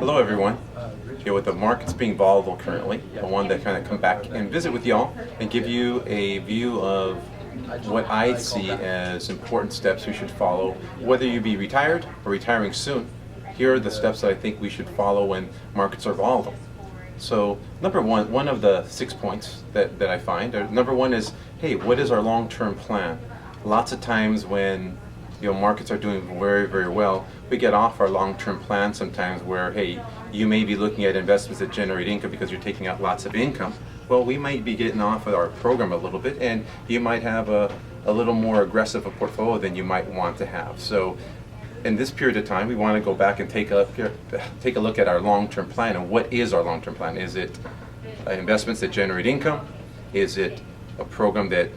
Hello everyone. Here with the markets being volatile currently, I wanted to kind of come back and visit with y'all and give you a view of what I see as important steps we should follow, whether you be retired or retiring soon. Here are the steps that I think we should follow when markets are volatile. So number one of the 6 points that I find, number one is, hey, what is our long-term plan? Lots of times when markets are doing very, very well, we get off our long-term plan sometimes where, hey, you may be looking at investments that generate income because you're taking out lots of income. Well, we might be getting off of our program a little bit, and you might have a little more aggressive a portfolio than you might want to have. So in this period of time, we want to go back and take a look at our long-term plan. And what is our long-term plan? Is it investments that generate income? Is it a program that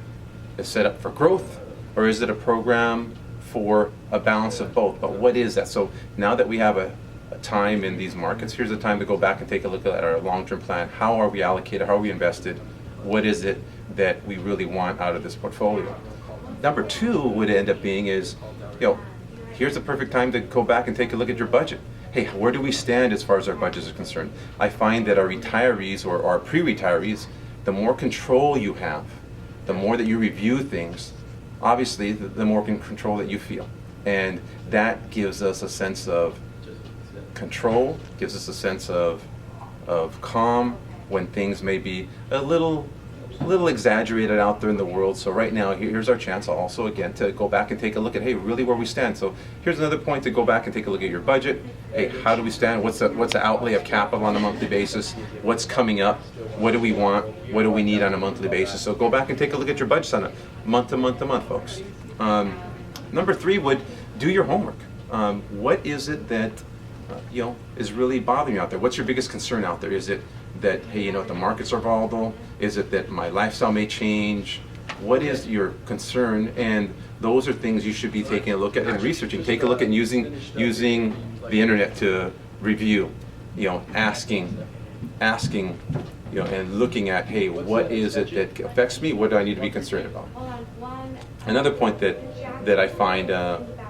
is set up for growth? Or is it a program for a balance of both? But what is that? So now that we have a time in these markets, here's the time to go back and take a look at our long-term plan. How are we allocated? How are we invested? What is it that we really want out of this portfolio? Number two would end up being is, here's the perfect time to go back and take a look at your budget. Hey, where do we stand as far as our budgets are concerned? I find that our retirees or our pre-retirees, the more control you have, the more that you review things, obviously the more control that you feel. And that gives us a sense of control, gives us a sense of calm when things may be a little exaggerated out there in the world. So right now, here's our chance also again to go back and take a look at, hey, really where we stand. So here's another point to go back and take a look at your budget. Hey, how do we stand? What's the outlay of capital on a monthly basis? What's coming up? What do we want? What do we need on a monthly basis? So go back and take a look at your budgets on a month to month, folks. Number three would do your homework. What is it that is really bothering you out there? What's your biggest concern out there? Is it that, hey, the markets are volatile? Is it that my lifestyle may change? What is your concern? And those are things you should be taking a look at and researching. Take a look at using the internet to review, asking, and looking at, hey, what is it that affects me? What do I need to be concerned about? Another point that I find,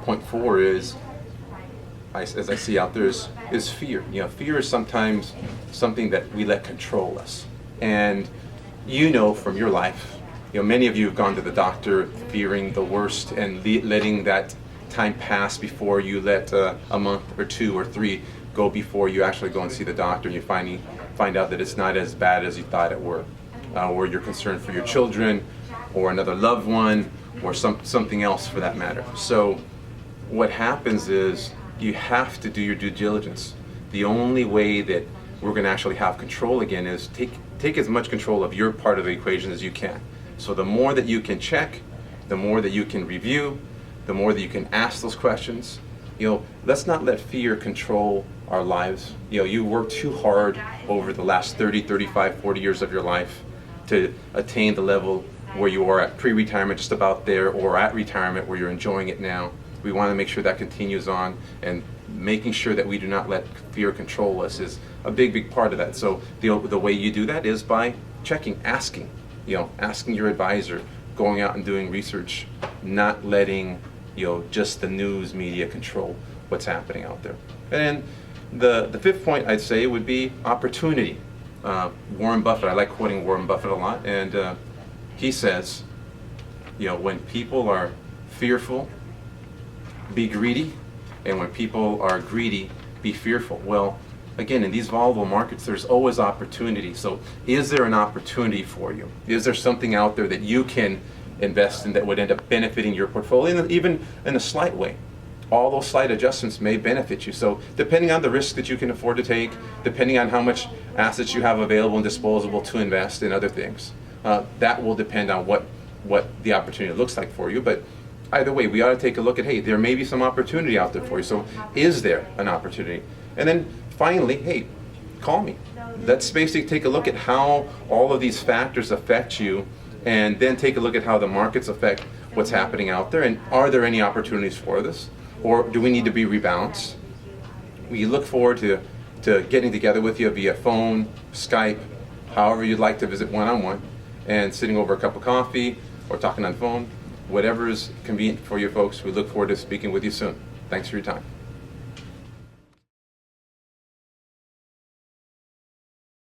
point four is, as I see out there, is fear. Fear is sometimes something that we let control us. And from your life, many of you have gone to the doctor fearing the worst and letting that time pass before you let a month or 2 or 3 go before you actually go and see the doctor, and you find out that it's not as bad as you thought it were. Or you're concerned for your children or another loved one or something else for that matter. So what happens is, you have to do your due diligence. The only way that we're going to actually have control again is take as much control of your part of the equation as you can. So the more that you can check, the more that you can review, the more that you can ask those questions. Let's not let fear control our lives. You worked too hard over the last 30, 35, 40 years of your life to attain the level where you are at pre-retirement, just about there, or at retirement where you're enjoying it now. We want to make sure that continues on, and making sure that we do not let fear control us is a big part of that. So the way you do that is by checking, asking your advisor, going out and doing research, not letting just the news media control what's happening out there. And then the fifth point I'd say would be opportunity. Warren Buffett, I like quoting Warren Buffett a lot, and he says, when people are fearful, be greedy, and when people are greedy, be fearful. Well, again, in these volatile markets, there's always opportunity. So is there an opportunity for you? Is there something out there that you can invest in that would end up benefiting your portfolio, even in a slight way? All those slight adjustments may benefit you. So depending on the risk that you can afford to take, depending on how much assets you have available and disposable to invest in other things, that will depend on what the opportunity looks like for you. But either way, we ought to take a look at, hey, there may be some opportunity out there for you. So is there an opportunity? And then finally, hey, call me. Let's basically take a look at how all of these factors affect you, and then take a look at how the markets affect what's happening out there, and are there any opportunities for this? Or do we need to be rebalanced? We look forward to getting together with you via phone, Skype, however you'd like to visit one-on-one, and sitting over a cup of coffee or talking on the phone. Whatever is convenient for you folks, we look forward to speaking with you soon. Thanks for your time.